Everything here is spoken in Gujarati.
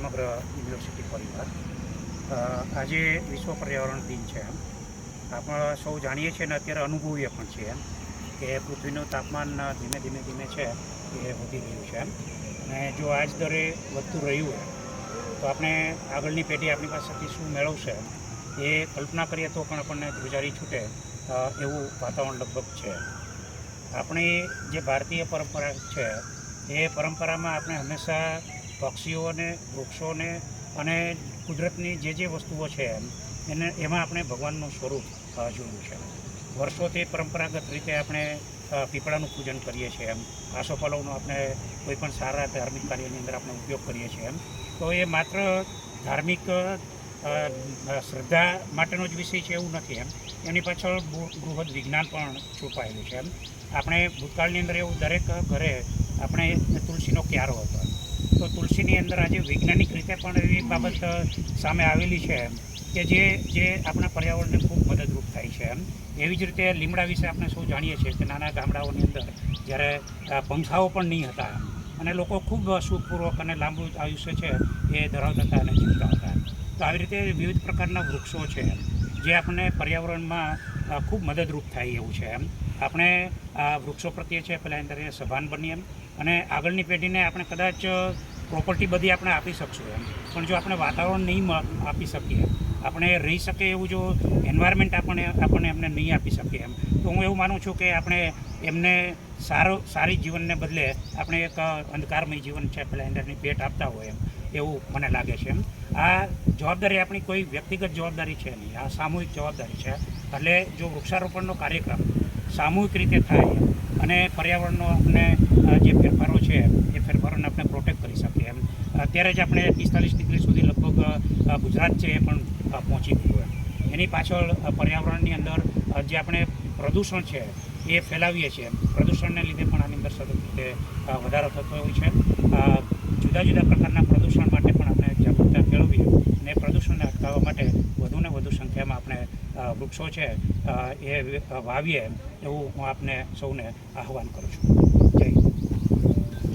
સમગ્ર યુનિવર્સિટી પરિવાર આજે વિશ્વ પર્યાવરણ દિન છે. આપણે સૌ જાણીએ છીએ અને અત્યારે અનુભવીએ પણ છીએ કે પૃથ્વીનું તાપમાન ધીમે ધીમે છે એ વધી રહ્યું છે. અને જો આ જ દરે વધતું રહ્યું હોય તો આપણે આગળની પેઢી આપણી પાસેથી શું મેળવશે એ કલ્પના કરીએ તો પણ આપણને ધ્રુજારી છૂટે એવું વાતાવરણ લગભગ છે. આપણી જે ભારતીય પરંપરા છે એ પરંપરામાં આપણે હંમેશા પક્ષીઓને, વૃક્ષોને અને કુદરતની જે વસ્તુઓ છે એમાં આપણે ભગવાનનું સ્વરૂપ જોયું છે. વર્ષોથી પરંપરાગત રીતે આપણે પીપળાનું પૂજન કરીએ છીએ. આસોપાલવનો આપણે કોઈ પણ સારા ધાર્મિક કાર્યની અંદર આપણે ઉપયોગ કરીએ છીએ. તો એ માત્ર ધાર્મિક શ્રદ્ધા માટેનો જ વિષય છે એવું નથી. એની પાછળ બૃહદ વિજ્ઞાન પણ છુપાયેલું છે. આપણે ભૂતકાળની અંદર એવું દરેક ઘરે આપણે તુલસીનો ક્યારો હતો. તો તુલસીની અંદર આજે વૈજ્ઞાનિક રીતે પણ એવી બાબત સામે આવેલી છે કે જે આપણા પર્યાવરણને ખૂબ મદદરૂપ થાય છે. એવી જ રીતે લીમડા વિશે આપણે સૌ જાણીએ છીએ કે નાના ગામડાઓની અંદર જ્યારે પંખાઓ પણ નહીં હતા અને લોકો ખૂબ સુખપૂર્વક અને લાંબુ આયુષ્ય છે એ ધરાવતા હતા અને જીવતા હતા. તો આવી રીતે વિવિધ પ્રકારના વૃક્ષો છે જે આપણને પર્યાવરણમાં ખૂબ મદદરૂપ થાય એવું છે. આપણે વૃક્ષો પ્રત્યે છે પહેલાં અંદર સભાન બનીએ અને આગળની પેઢીને આપણે કદાચ પ્રોપર્ટી બધી આપણે આપી શકશું પણ જો આપણે વાતાવરણ નહીં આપી શકીએ, આપણે રહી શકે એવું જો એન્વાયરમેન્ટ આપણે એમને નહીં આપી શકીએ તો હું એવું માનું છું કે આપણે એમને સારી જીવનને બદલે આપણે એક અંધકારમય જીવન છે પહેલાં અંદરની ભેટ આપતા હોય એવું મને લાગે છે. આ જવાબદારી આપણી કોઈ વ્યક્તિગત જવાબદારી છે નહીં, આ સામૂહિક જવાબદારી છે. એટલે જો વૃક્ષારોપણનો કાર્યક્રમ સામૂહિક રીતે થાય અને પર્યાવરણનો આપણે જે ફેરફારો છે એ ફેરફારોને આપણે પ્રોટેક્ટ કરી શકીએ અત્યારે જ આપણે 45 ડિગ્રી સુધી લગભગ ગુજરાત છે એ પણ પહોંચી ગયું. એની પાછળ પર્યાવરણની અંદર જે આપણે પ્રદૂષણ છે એ ફેલાવીએ છીએ, પ્રદૂષણને લીધે પણ આની અંદર સતત રીતે વધારો થતો હોય છે. જુદા જુદા પ્રકારના પ્રદૂષણ માટે પણ આપણે જાગૃતતા કેળવીએ અને પ્રદૂષણને અટકાવવા માટે વધુને વધુ સંખ્યામાં આપણે વૃક્ષો છે એ વાવીએ એવું હું આપને સૌને આહવાન કરું છું.